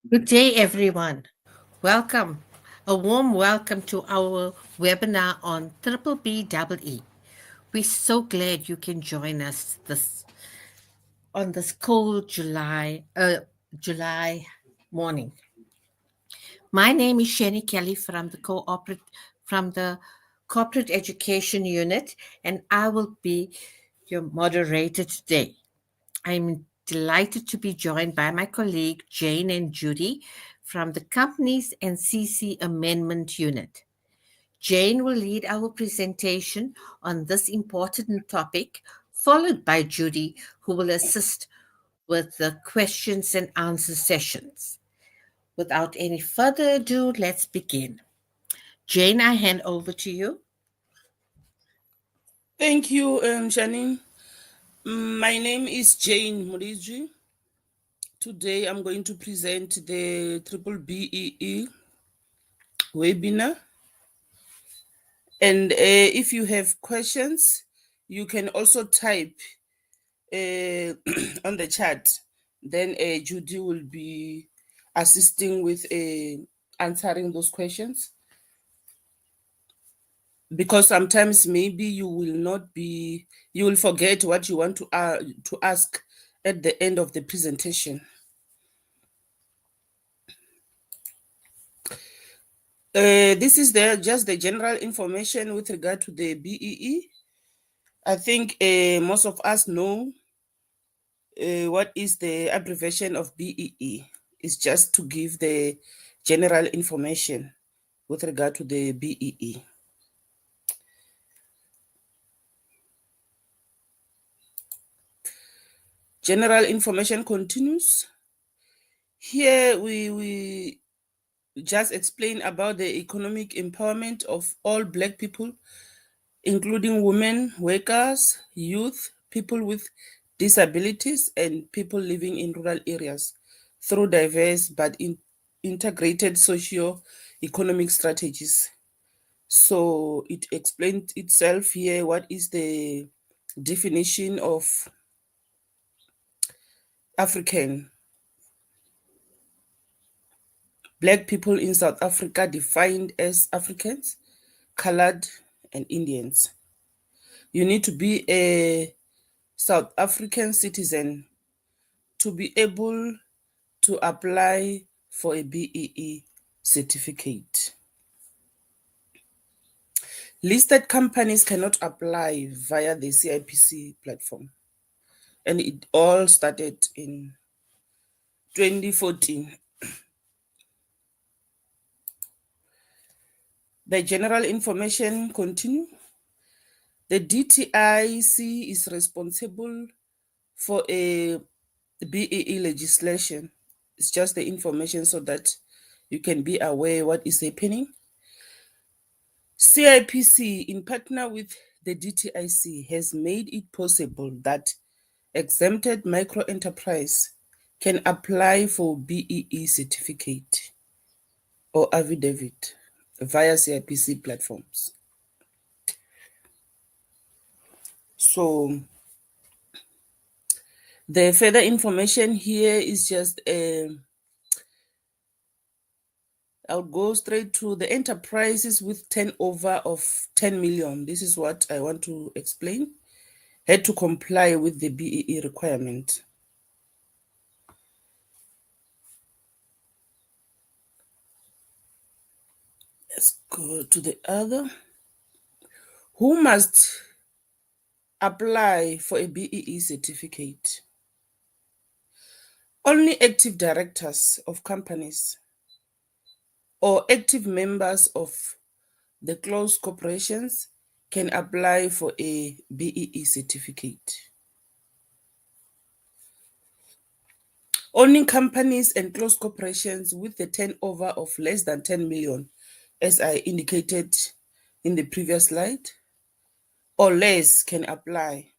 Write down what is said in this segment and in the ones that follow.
Good day, everyone. Welcome. A warm welcome to our webinar on Triple BBBE. We're so glad you can join us on this cold July morning. My name is Shani Kelly from the Corporate Education Unit, and I will be your moderator today. I'm delighted to be joined by my colleague Jane and Judy from the Companies and CC Amendment Unit. Jane will lead our presentation on this important topic, followed by Judy, who will assist with the questions and answer sessions. Without any further ado, let's begin. Jane, I hand over to you. Thank you, Janine. My name is Jane Muriji. Today I'm going to present the Triple BEE webinar. And if you have questions, you can also type on the chat. Then Judy will be assisting with answering those questions. Because sometimes maybe you will forget what you want to ask at the end of the presentation. This is just the general information with regard to the BEE. I think most of us know what is the abbreviation of BEE. It's just to give the general information with regard to the BEE. General information continues. Here we just explain about the economic empowerment of all Black people, including women, workers, youth, people with disabilities, and people living in rural areas through diverse but integrated socio-economic strategies. So it explains itself here what is the definition of African. Black people in South Africa defined as Africans, colored, and Indians. You need to be a South African citizen to be able to apply for a BEE certificate. Listed companies cannot apply via the CIPC platform. And it all started in 2014. The general information continue. The DTIC is responsible for a BEE legislation. It's just the information so that you can be aware what is happening. CIPC, in partner with the DTIC, has made it possible that exempted micro-enterprise can apply for BEE certificate or affidavit via CIPC platforms. So the further information here is just I'll go straight to the enterprises with turnover of 10 million. This is what I want to explain. Had to comply with the BEE requirement. Let's go to the other. Who must apply for a BEE certificate? Only active directors of companies or active members of the closed corporations can apply for a BEE certificate. Only companies and closed corporations with a turnover of less than 10 million, as I indicated in the previous slide, or less can apply.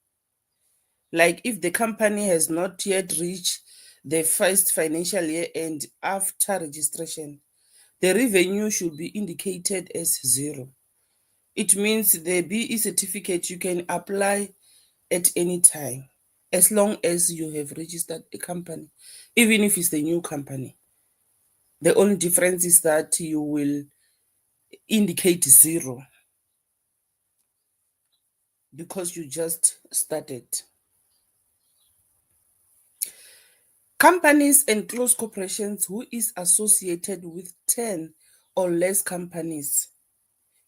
Like if the company has not yet reached the first financial year end after registration, the revenue should be indicated as 0. It means the BE certificate you can apply at any time, as long as you have registered a company, even if it's a new company. The only difference is that you will indicate zero because you just started. Companies and close corporations who is associated with 10 or less companies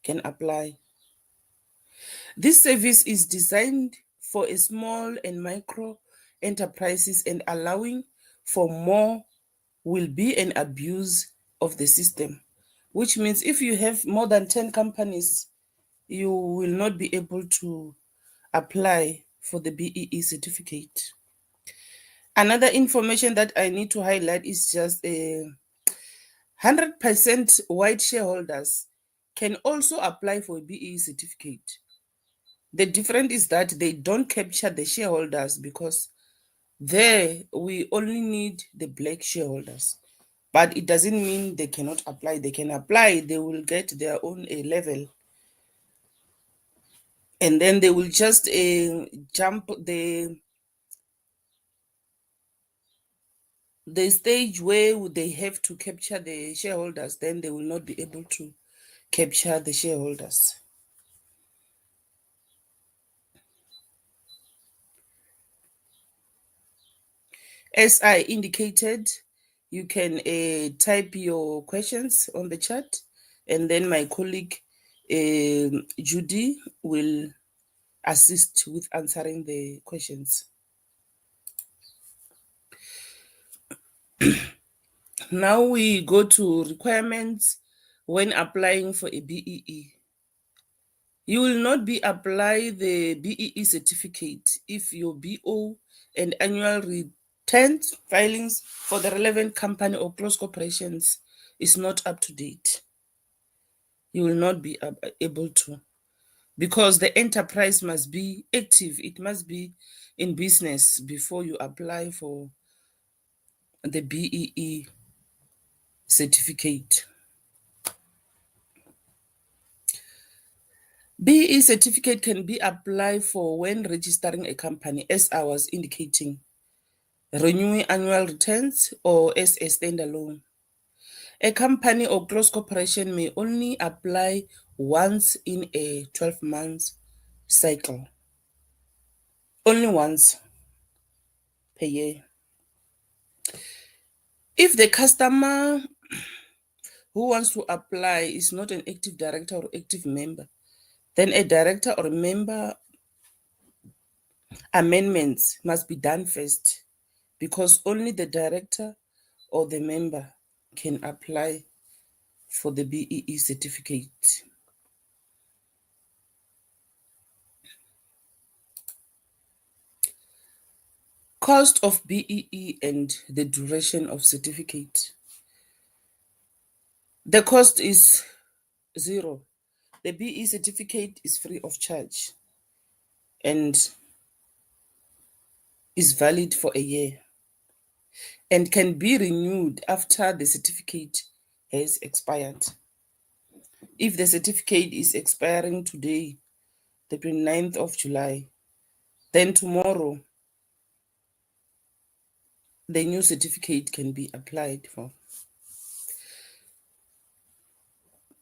can apply. This service is designed for a small and micro enterprises, and allowing for more will be an abuse of the system, which means if you have more than 10 companies, you will not be able to apply for the BEE certificate. Another information that I need to highlight is just a 100% white shareholders can also apply for a BEE certificate. The difference is that they don't capture the shareholders, because there we only need the black shareholders. But it doesn't mean they cannot apply. They can apply, they will get their own A level, and then they will just jump the stage where they have to capture the shareholders, then they will not be able to capture the shareholders. As I indicated, you can type your questions on the chat, and then my colleague Judy will assist with answering the questions. Now we go to requirements when applying for a BEE. You will not be apply the BEE certificate if your BO and annual returns filings for the relevant company or close corporations is not up to date. You will not be able to, because the enterprise must be active. It must be in business before you apply for the BEE certificate. BEE certificate can be applied for when registering a company, as I was indicating, renewing annual returns, or as a standalone. A company or close corporation may only apply once in a 12-month cycle, only once per year. If the customer who wants to apply is not an active director or active member, then a director or a member amendments must be done first, because only the director or the member can apply for the BEE certificate. Cost of BEE and the duration of certificate. The cost is zero. The BEE certificate is free of charge and is valid for a year and can be renewed after the certificate has expired. If the certificate is expiring today, the 29th of July, then tomorrow the new certificate can be applied for.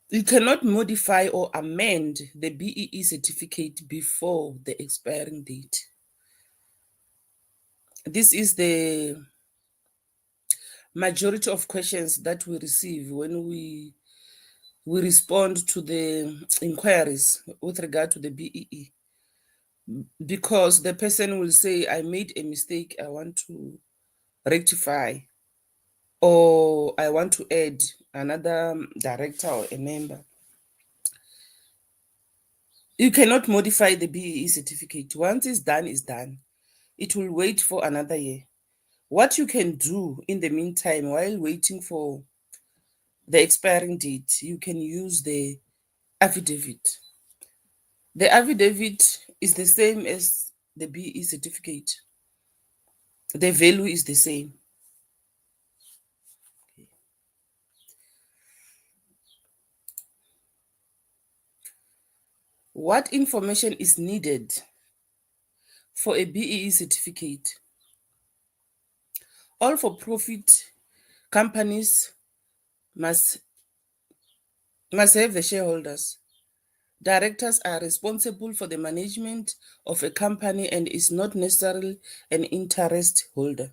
You cannot modify or amend the BEE certificate before the expiring date. This is the majority of questions that we receive when we respond to the inquiries with regard to the BEE, because the person will say, I made a mistake, I want to rectify, or I want to add another director or a member. You cannot modify the BEE certificate. Once it's done, it's done. It will wait for another year. What you can do in the meantime, while waiting for the expiring date, you can use the affidavit. The affidavit is the same as the BEE certificate. The value is the same. What information is needed for a BEE certificate? All for-profit companies must must have the shareholders. Directors are responsible for the management of a company and is not necessarily an interest holder.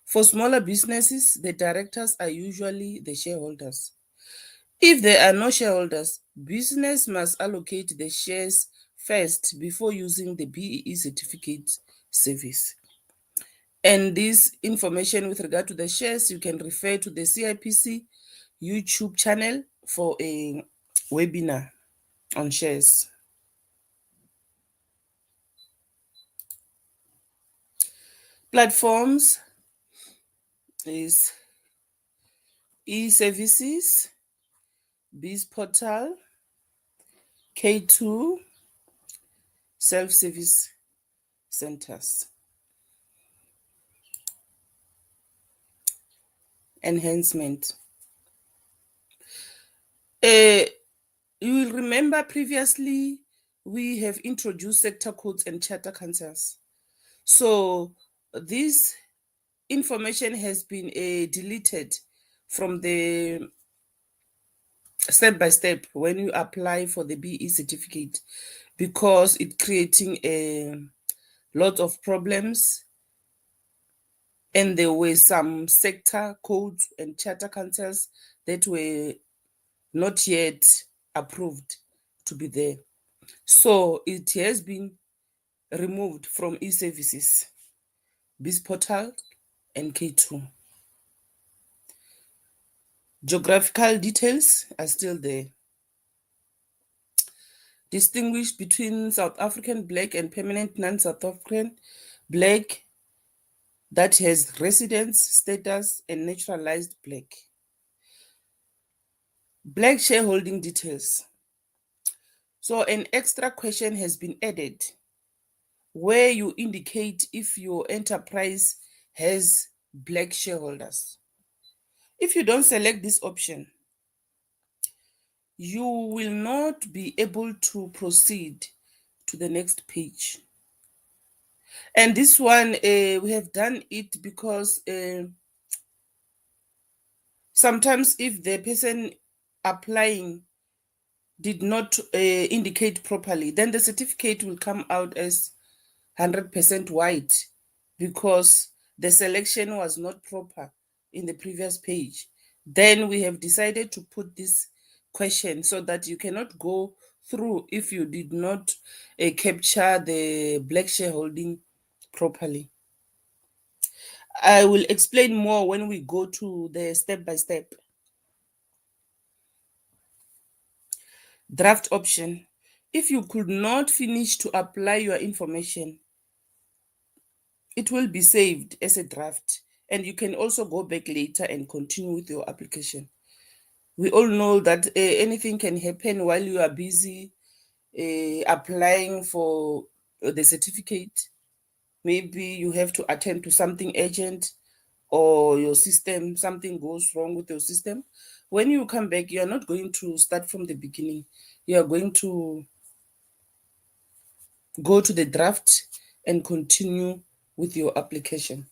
For smaller businesses, the directors are usually the shareholders. If there are no shareholders, business must allocate the shares first before using the BEE certificate service. And this information with regard to the shares, you can refer to the CIPC YouTube channel for a webinar on shares. Platforms is e-services, Biz portal, K2, self-service centers. Enhancement. You will remember previously we have introduced sector codes and charter councils. So this information has been deleted from the step by step when you apply for the BE certificate because it's creating a lot of problems, and there were some sector codes and charter councils that were not yet approved to be there. So it has been removed from e-services, Biz portal, and K2. Geographical details are still there. Distinguish between South African black and permanent non-South African black that has residence status and naturalized black. Black shareholding details. So an extra question has been added where you indicate if your enterprise has black shareholders. If you don't select this option, you will not be able to proceed to the next page. And this one, we have done it because sometimes if the person applying did not indicate properly, then the certificate will come out as 100% white because the selection was not proper in the previous page. Then we have decided to put this question so that you cannot go through if you did not capture the black shareholding properly. I will explain more when we go to the step by step. Draft option. If you could not finish to apply your information, it will be saved as a draft, and you can also go back later and continue with your application. We all know that anything can happen while you are busy applying for the certificate. Maybe you have to attend to something urgent, or your system, something goes wrong with your system. When you come back, you are not going to start from the beginning. You are going to go to the draft and continue with your application.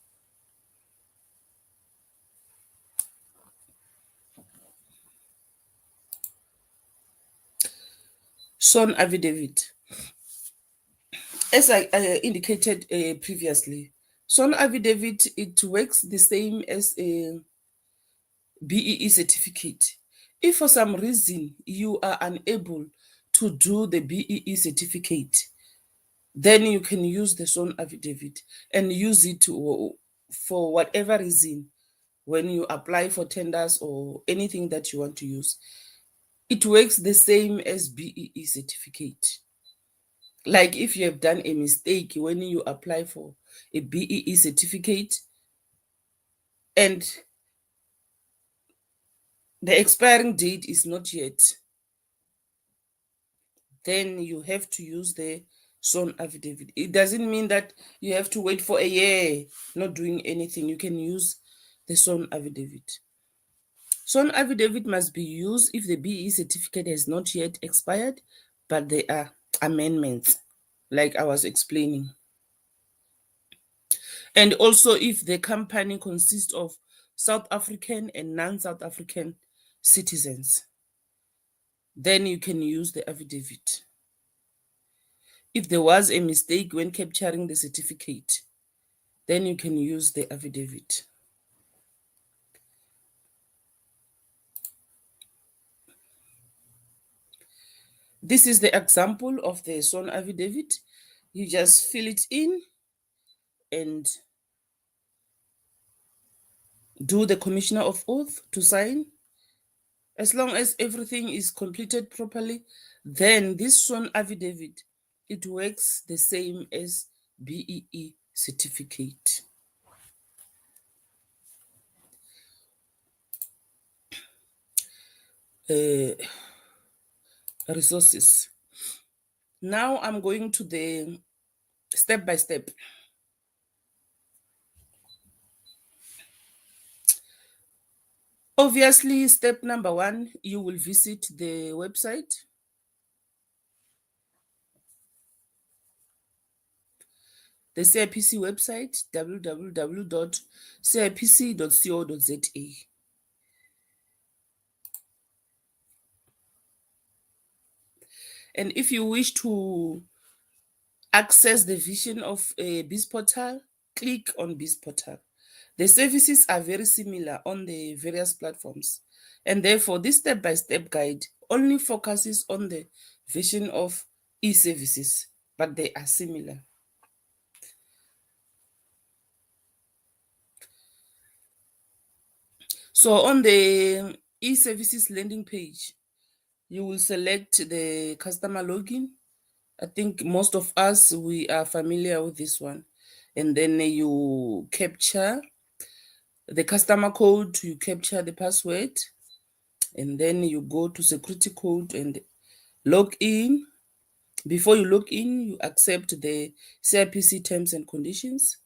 SON affidavit. As I indicated previously, SON affidavit, it works the same as a BEE certificate. If for some reason you are unable to do the BEE certificate, then you can use the SON affidavit and use it for whatever reason when you apply for tenders or anything that you want to use. It works the same as BEE certificate. Like if you have done a mistake when you apply for a BEE certificate and the expiring date is not yet, then you have to use the SON affidavit. It doesn't mean that you have to wait for a year not doing anything. You can use the SON affidavit. SON affidavit must be used if the BEE certificate has not yet expired, but there are amendments, like I was explaining. And also if the company consists of South African and non-South African citizens, then you can use the affidavit. If there was a mistake when capturing the certificate, then you can use the affidavit. This is the example of the sworn affidavit. You just fill it in and do the commissioner of oath to sign. As long as everything is completed properly, then this sworn affidavit, it works the same as BEE certificate. Resources. Now I'm going to the step by step. Obviously, step number 1, you will visit the website. The CIPC website, www.cipc.co.za. And if you wish to access the vision of a BIS portal, click on BIS portal. The services are very similar on the various platforms, and therefore this step-by-step guide only focuses on the vision of e-services, but they are similar. So on the e-services landing page, you will select the customer login. I think most of us, we are familiar with this one. And then you capture the customer code, you capture the password, and then you go to security code and log in. Before you log in, you accept the CIPC terms and conditions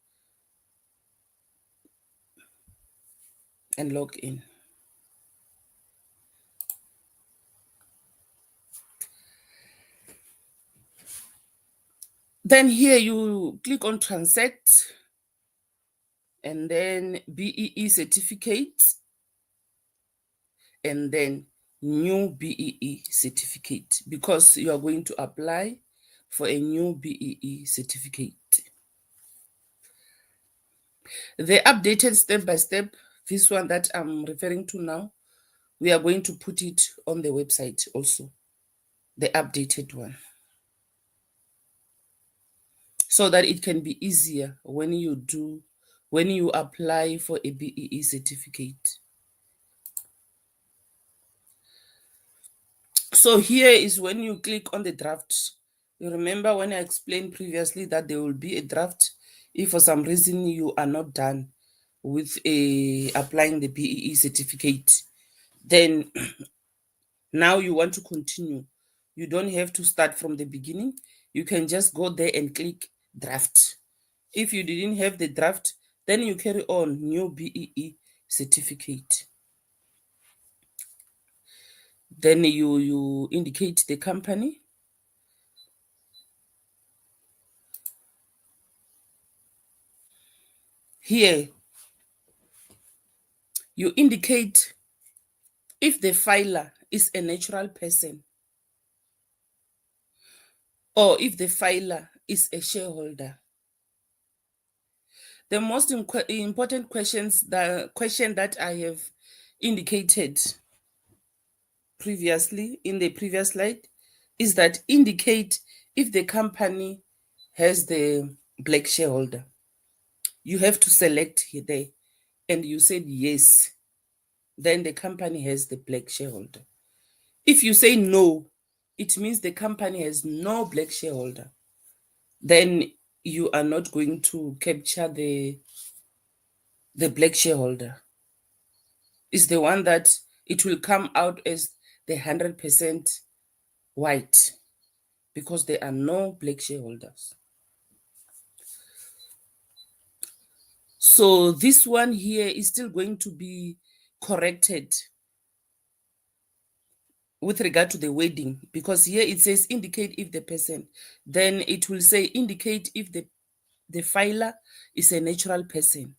and log in. Then here you click on transact and then BEE certificate and then new BEE certificate, because you are going to apply for a new BEE certificate. The updated step-by-step, this one that I'm referring to now, we are going to put it on the website also, the updated one, so that it can be easier when you apply for a BEE certificate. So here is when you click on the draft. You remember when I explained previously that there will be a draft if for some reason you are not done with applying the BEE certificate. Then now you want to continue. You don't have to start from the beginning. You can just go there and click draft. If you didn't have the draft, then you carry on new BEE certificate. Then you indicate the company. Here, you indicate if the filer is a natural person or if the filer is a shareholder. The most important question that I have indicated previously in the previous slide is that indicate if the company has the black shareholder. You have to select here there, and you said yes, then the company has the black shareholder. If you say no, it means the company has no black shareholder. Then you are not going to capture the black shareholder. It's the one that it will come out as the 100% white, because there are no black shareholders. So this one here is still going to be corrected with regard to the wording, because here it says indicate if the person, then it will say indicate if the filer is a natural person.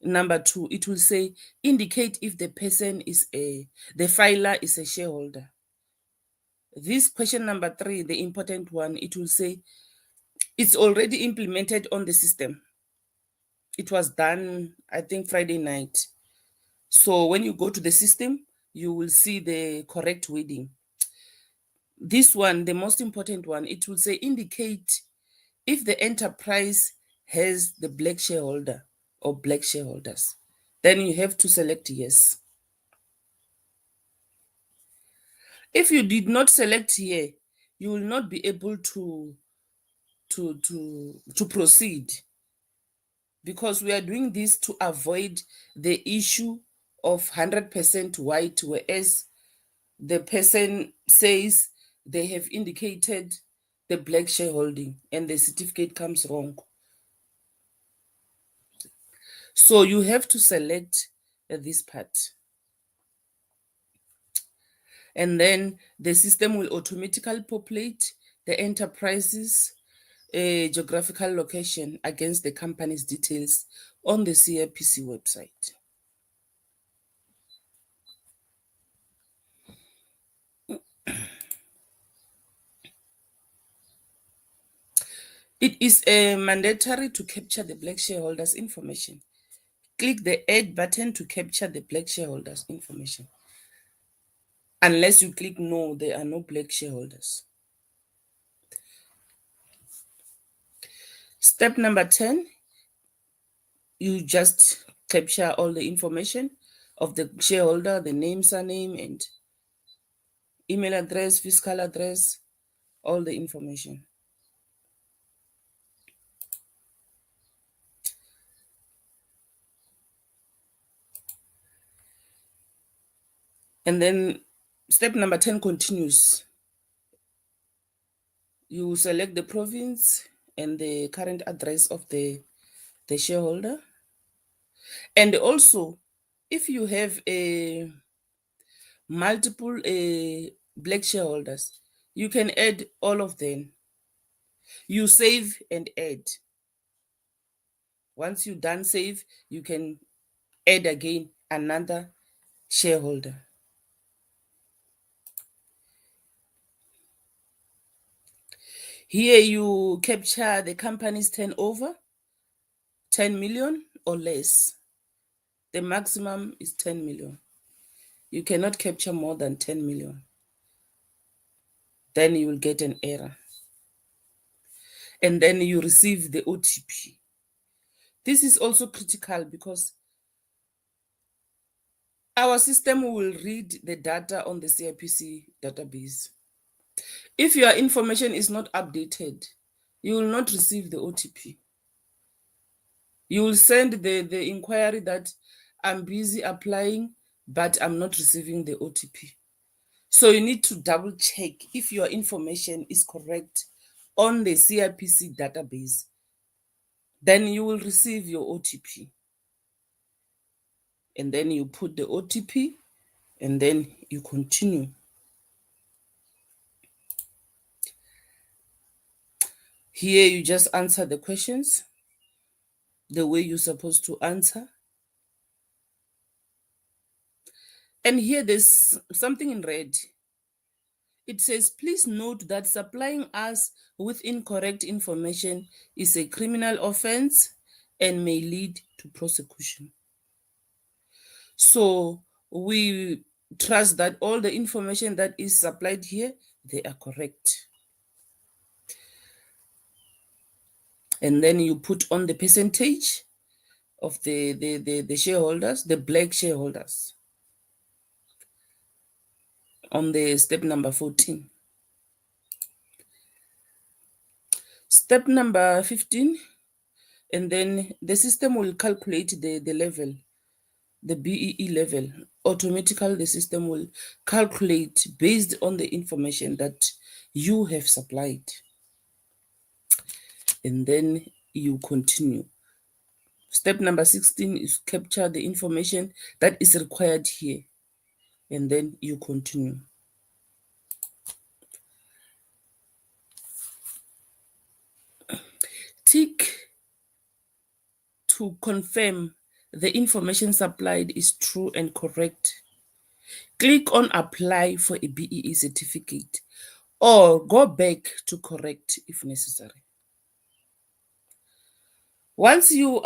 Number 2, it will say indicate if the filer is a shareholder. This question number 3, the important one, it will say it's already implemented on the system. It was done, I think, Friday night. So when you go to the system, you will see the correct wording. This one, the most important one, it will say indicate if the enterprise has the black shareholder or black shareholders. Then you have to select yes. If you did not select here, you will not be able to proceed, because we are doing this to avoid the issue of 100% white, whereas the person says they have indicated the black shareholding and the certificate comes wrong. So you have to select this part. And then the system will automatically populate the enterprise's geographical location against the company's details on the CIPC website. It is mandatory to capture the black shareholders' information. Click the add button to capture the black shareholders' information. Unless you click no, there are no black shareholders. Step number 10, you just capture all the information of the shareholder, the name, surname, and email address, fiscal address, all the information. And then step number 10 continues. You select the province and the current address of the shareholder. And also, if you have a multiple black shareholders, you can add all of them. You save and add. Once you done save, you can add again another shareholder. Here you capture the company's turnover, 10 million or less. The maximum is 10 million. You cannot capture more than 10 million. Then you will get an error. And then you receive the OTP. This is also critical because our system will read the data on the CIPC database. If your information is not updated, you will not receive the OTP. You will send the inquiry that I'm busy applying, but I'm not receiving the OTP. So you need to double check if your information is correct on the CIPC database. Then you will receive your OTP. And then you put the OTP and then you continue. Here you just answer the questions the way you're supposed to answer. And here there's something in red. It says, please note that supplying us with incorrect information is a criminal offense and may lead to prosecution. So we trust that all the information that is supplied here, they are correct. And then you put on the percentage of the shareholders, the black shareholders, on the step number 14. Step number 15, and then the system will calculate the level, the BEE level. Automatically, the system will calculate based on the information that you have supplied. And then you continue. Step number 16 is capture the information that is required here. And then you continue. Tick to confirm the information supplied is true and correct, click on apply for a BEE certificate or go back to correct if necessary. Once you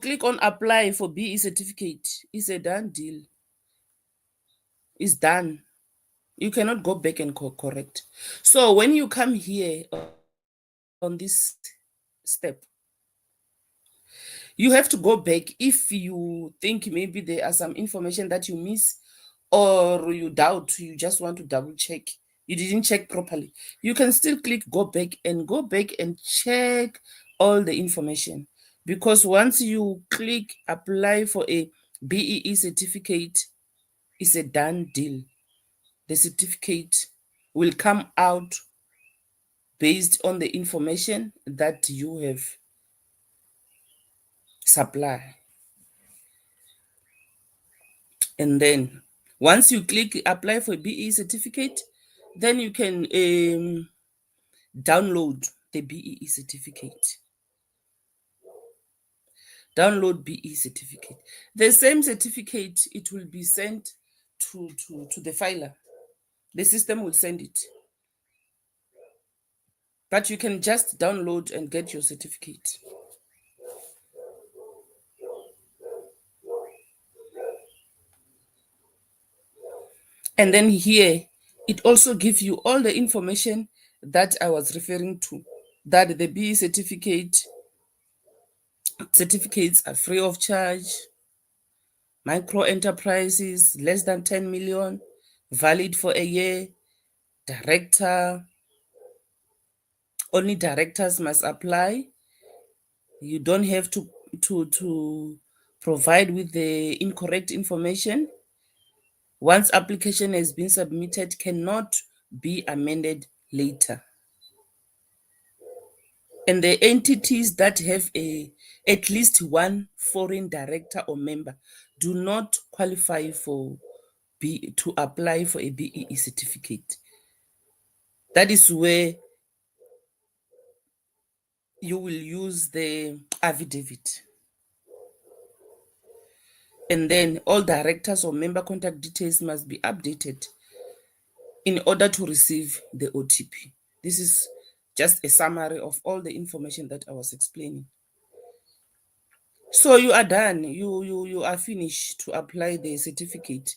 click on apply for BE certificate, it's a done deal. It's done. You cannot go back and correct. So when you come here on this step, you have to go back if you think maybe there are some information that you miss or you doubt, you just want to double check, you didn't check properly. You can still click go back and check all the information, because once you click apply for a BEE certificate, it's a done deal. The certificate will come out based on the information that you have supplied. And then once you click apply for a BEE certificate, then you can download the BEE certificate. Download BE certificate. The same certificate, it will be sent to the filer. The system will send it. But you can just download and get your certificate. And then here, it also gives you all the information that I was referring to, that the BE certificates are free of charge, micro enterprises less than 10 million, valid for a year, director, only directors must apply. You don't have to provide with the incorrect information. Once application has been submitted, cannot be amended later. And the entities that have at least one foreign director or member do not qualify to apply for a BEE certificate. That is where you will use the affidavit. And then all directors or member contact details must be updated in order to receive the OTP. This is just a summary of all the information that I was explaining. So you are done. You are finished to apply the certificate.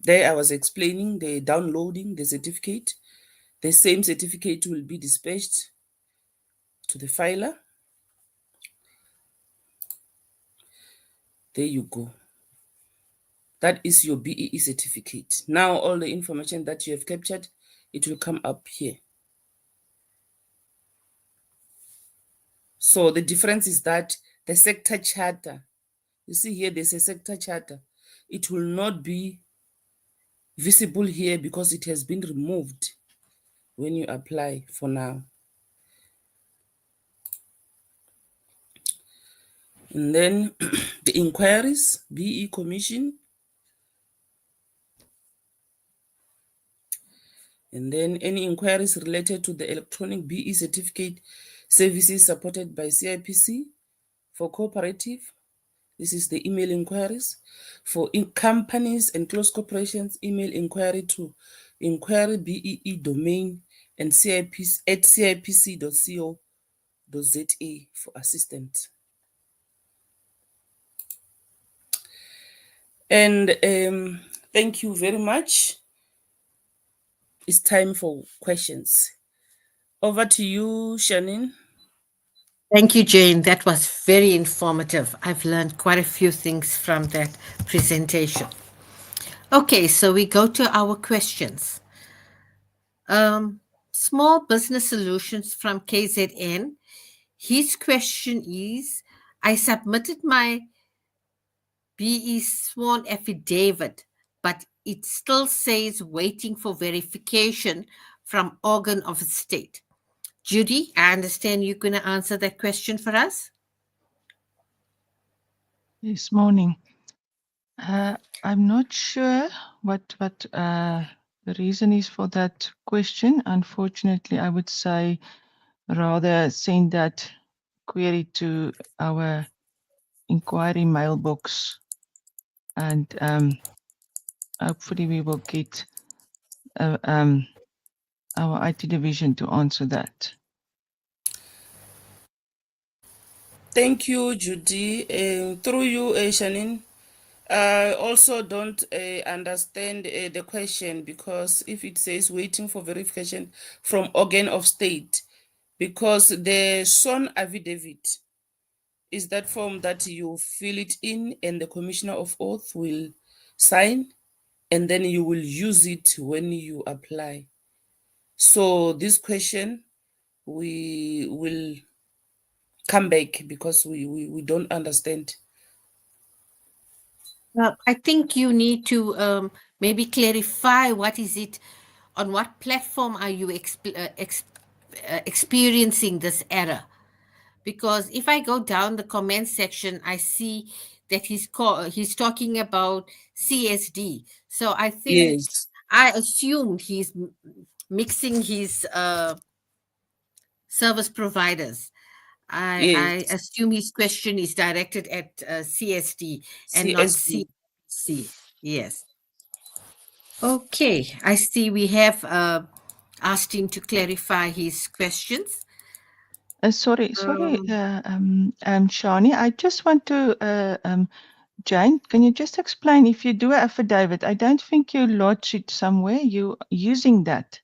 There I was explaining the downloading the certificate. The same certificate will be dispatched to the filer. There you go. That is your BEE certificate. Now all the information that you have captured, it will come up here. So the difference is that the sector charter, you see here there's a sector charter. It will not be visible here because it has been removed when you apply for now. And then the inquiries, BE Commission. And then any inquiries related to the electronic BE certificate services supported by CIPC for cooperative. This is the email inquiries. For companies and close corporations, email inquiry to inquiry BEE domain and CIPC at cipc.co.za for assistance. And thank you very much. It's time for questions. Over to you, Shannon. Thank you, Jane. That was very informative. I've learned quite a few things from that presentation. Okay, so we go to our questions. Small Business Solutions from KZN. His question is, I submitted my BE sworn affidavit, but it still says waiting for verification from organ of the state. Judy, I understand you're going to answer that question for us. Yes, morning. I'm not sure what the reason is for that question. Unfortunately, I would say rather send that query to our inquiry mailbox, and hopefully we will get our IT division to answer that. Thank you, Judy. Through you, Shanine. I also don't understand the question, because if it says waiting for verification from organ of state, because the sworn affidavit is that form that you fill it in and the commissioner of oath will sign, and then you will use it when you apply. So this question we will come back, because we don't understand. I think you need to maybe clarify what is it, on what platform are you experiencing this error? Because if I go down the comment section, I see that he's talking about CSD. So I think Yes, I assumed he's mixing his service providers. I yes, assume his question is directed at CSD and not CSD. CC. Yes. Okay. I see we have asked him to clarify his questions. Sorry, Um, Shani, I just want to, Jane, can you just explain, if you do an affidavit, I don't think you lodge it somewhere, you using that.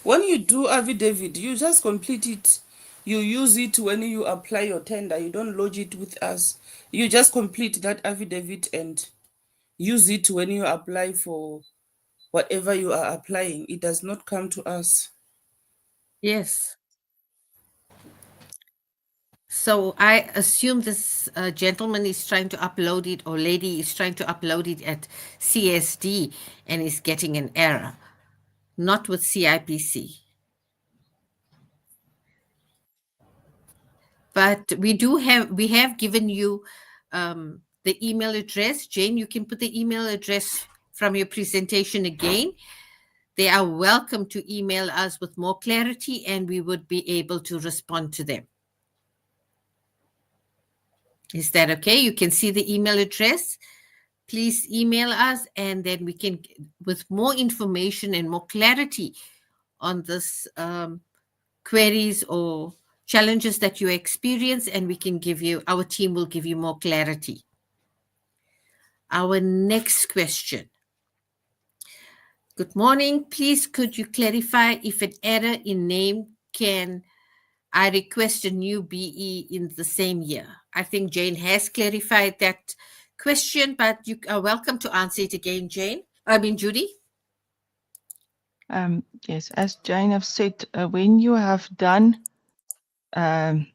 When you do affidavit, you just complete it. You use it when you apply your tender. You don't lodge it with us. You just complete that affidavit and use it when you apply for whatever you are applying. It does not come to us. yes. So I assume this gentleman is trying to upload it, or lady is trying to upload it at CSD and is getting an error, not with CIPC. But we have given you the email address. Jane, you can put the email address from your presentation again. They are welcome to email us with more clarity, and we would be able to respond to them. Is that okay? You can see the email address. Please email us, and then we can, with more information and more clarity on this queries or challenges that you experience, and we can give you, our team will give you more clarity. Our next question. Good morning. Please, could you clarify if an error in name can I request a new BE in the same year? I think Jane has clarified that question, but you are welcome to answer it again, Judy. Yes, as Jane have said, when you have done the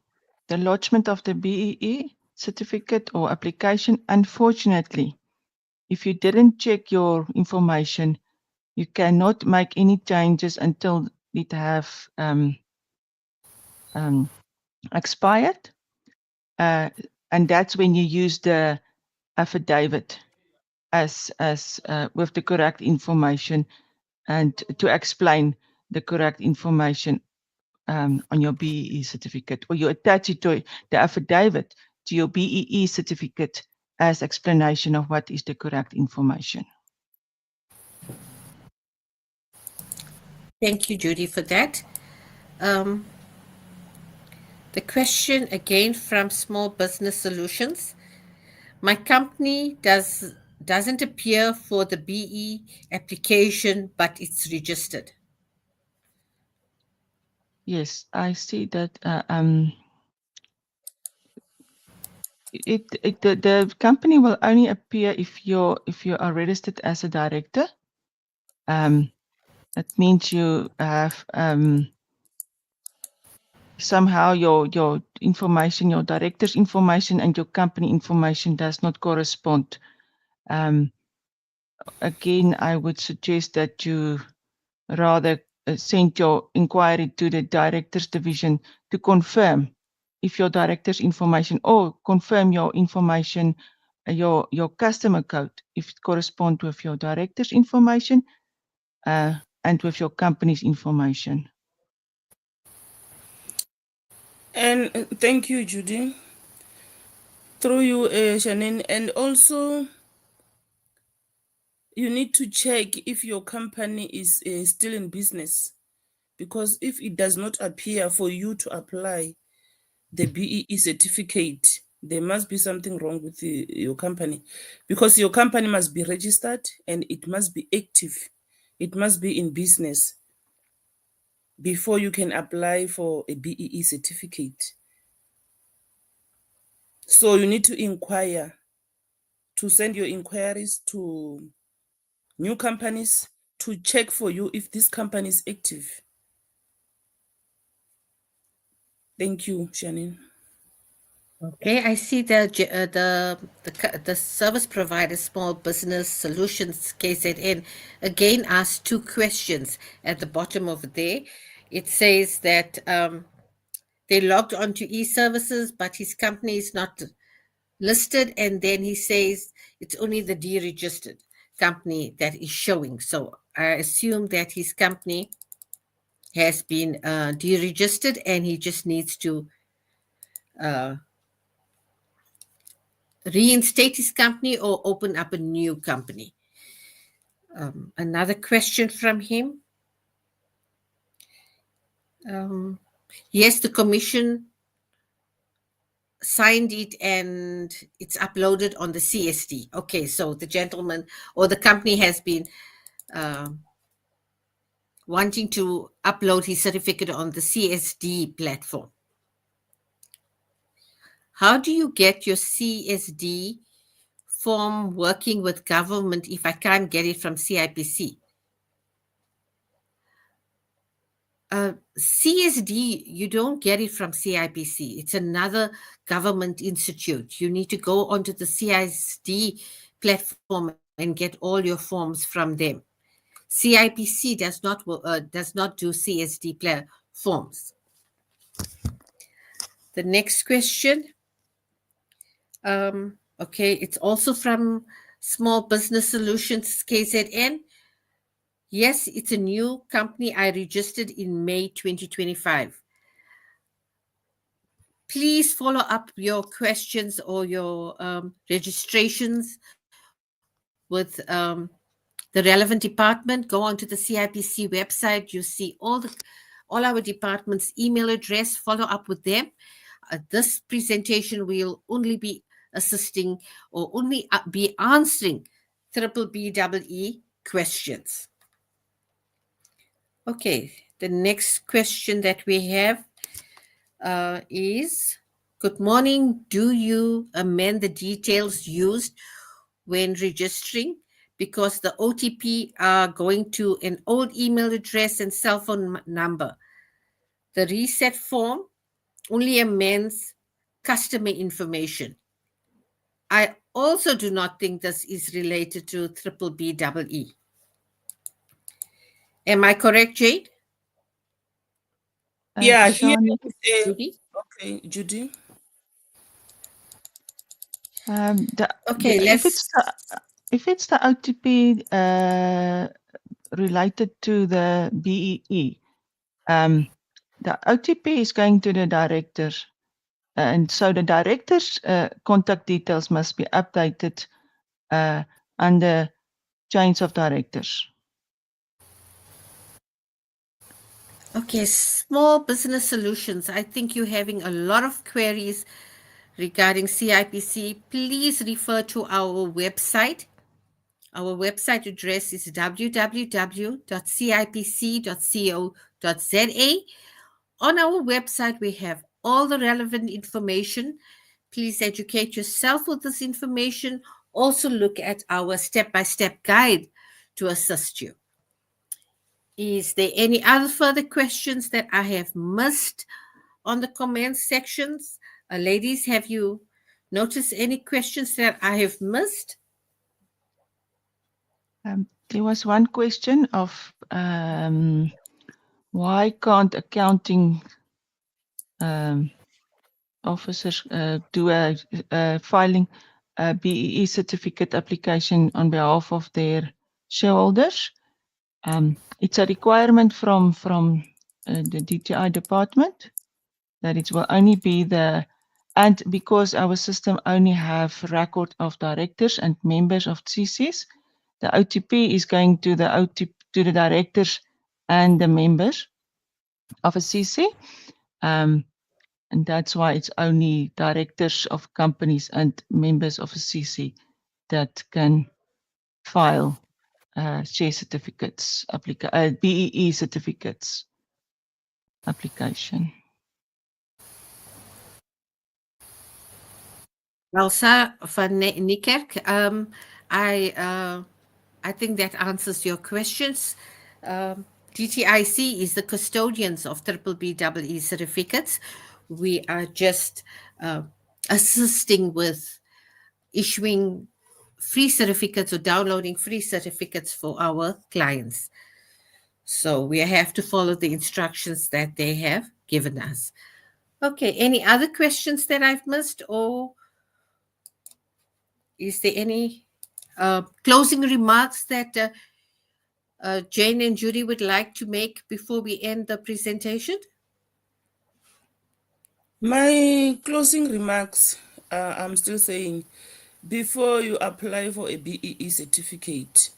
lodgement of the BEE certificate or application, unfortunately, if you didn't check your information, you cannot make any changes until it have expired. And that's when you use the affidavit as with the correct information, and to explain the correct information on your BEE certificate, or you attach it to the affidavit to your BEE certificate as explanation of what is the correct information. Thank you, Judy, for that. The question again from Small Business Solutions. My company doesn't appear for the BE application, but it's registered. Yes, I see that. The company will only appear if you are registered as a director. That means you have somehow your information, your director's information and your company information does not correspond. Again, I would suggest that you rather send your inquiry to the director's division to confirm if your director's information, or confirm your information, your customer code, if it corresponds with your director's information and with your company's information. And thank you, Judy. Through you, Shannon. And also, you need to check if your company is still in business, because if it does not appear for you to apply the BEE certificate, there must be something wrong with your company, because your company must be registered and it must be active. It must be in business before you can apply for a BEE certificate. So you need to inquire, to send your inquiries to new companies to check for you if this company is active. Thank you, Shannon. Okay, I see the service provider Small Business Solutions KZN again asked two questions at the bottom of there. It says that they logged onto e-services, but his company is not listed, and then he says it's only the deregistered company that is showing. So I assume that his company has been deregistered, and he just needs to uh, reinstate his company or open up a new company. Another question from him. Um, yes, the commission signed it and it's uploaded on the CSD. Okay, so the gentleman or the company has been uh, wanting to upload his certificate on the CSD platform. How do you get your CSD form working with government if I can't get it from CIPC? CSD, you don't get it from CIPC. It's another government institute. You need to go onto the CSD platform and get all your forms from them. CIPC does not do CSD forms. The next question. Okay, it's also from Small Business Solutions KZN. Yes, it's a new company I registered in May 2025. Please follow up your questions or your registrations with the relevant department. Go onto the CIPC website. You see all our departments' email address. Follow up with them. This presentation will only be assisting or only be answering triple BEE questions. Okay, the next question that we have is, good morning. Do you amend the details used when registering? Because the OTP are going to an old email address and cell phone number. The reset form only amends customer information. I also do not think this is related to triple BEE. Am I correct, Jade? Yeah, here, Shani, Judy? okay, Judy. Okay, let's. if it's the OTP related to the BEE, the OTP is going to the director, and so the director's contact details must be updated under change of directors. Okay, Small Business Solutions. I think you're having a lot of queries regarding CIPC. Please refer to our website. Our website address is www.cipc.co.za. On our website, we have all the relevant information. Please educate yourself with this information. Also, look at our step-by-step guide to assist you. Is there any other further questions that I have missed on the comments sections? Ladies, have you noticed any questions that I have missed? There was one question of why can't accounting officers do a filing a BEE certificate application on behalf of their shareholders. It's a requirement from the DTI department. that it will only be and because our system only have record of directors and members of CCs, the OTP is going to the directors and the members of a CC. And that's why it's only directors of companies and members of a CC that can file share certificates, BEE certificates application. Elsa van Niekerk, I think that answers your questions. GTIC is the custodians of BBBEE certificates. We are just assisting with issuing free certificates or downloading free certificates for our clients. So we have to follow the instructions that they have given us. Okay, any other questions that I've missed, or is there any closing remarks that Jane and Judy would like to make before we end the presentation? My closing remarks, I'm still saying, before you apply for a BEE certificate,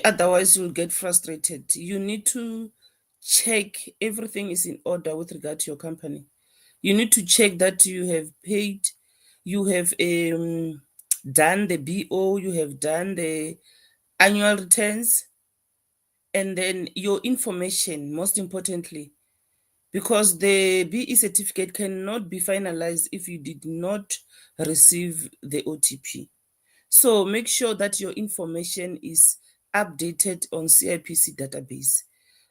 otherwise you'll get frustrated. You need to check everything is in order with regard to your company. You need to check that you have paid, you have done the BO, you have done the annual returns, and then your information, most importantly, because the BE certificate cannot be finalized if you did not receive the OTP. So make sure that your information is updated on CIPC database.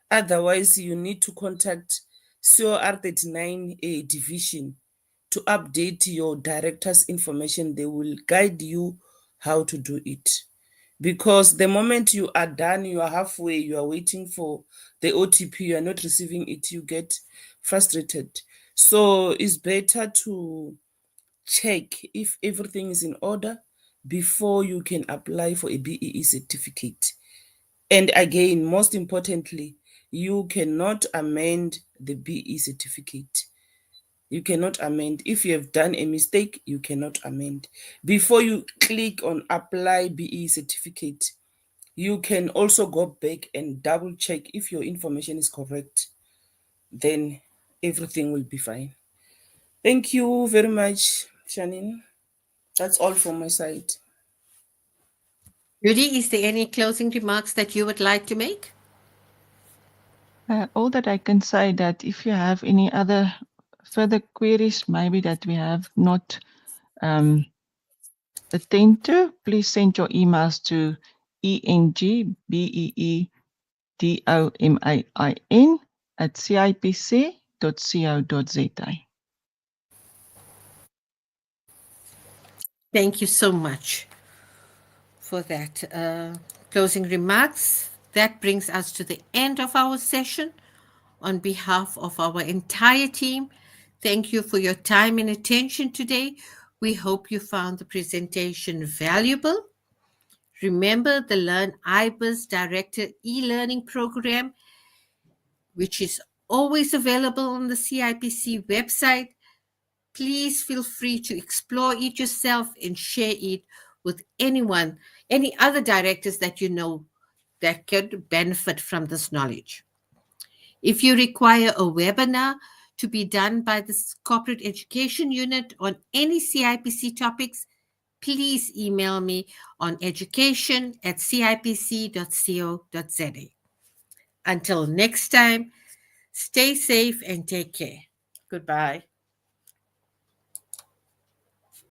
Otherwise, you need to contact COR 39A division to update your director's information. They will guide you how to do it. Because the moment you are done, you are halfway, you are waiting for the OTP, you are not receiving it, you get frustrated. So it's better to check if everything is in order before you can apply for a BEE certificate. And again, most importantly, you cannot amend the BE certificate. You cannot amend. If you have done a mistake, you cannot amend. Before you click on apply BE certificate, you can also go back and double check if your information is correct. Then everything will be fine. Thank you very much, Shanine. That's all from my side. Judy, is there any closing remarks that you would like to make? All that I can say that if you have any other further queries, maybe that we have not attend to, please send your emails to engbeedomain@cipc.co.za. Thank you so much for that closing remarks. That brings us to the end of our session. On behalf of our entire team, thank you for your time and attention today. We hope you found the presentation valuable. Remember the Learn IBIS Directed e-learning program, which is always available on the CIPC website. Please feel free to explore it yourself and share it with anyone, any other directors that you know that could benefit from this knowledge. If you require a webinar to be done by the Corporate Education Unit on any CIPC topics, please email me on education@cipc.co.za. Until next time, stay safe and take care. Goodbye.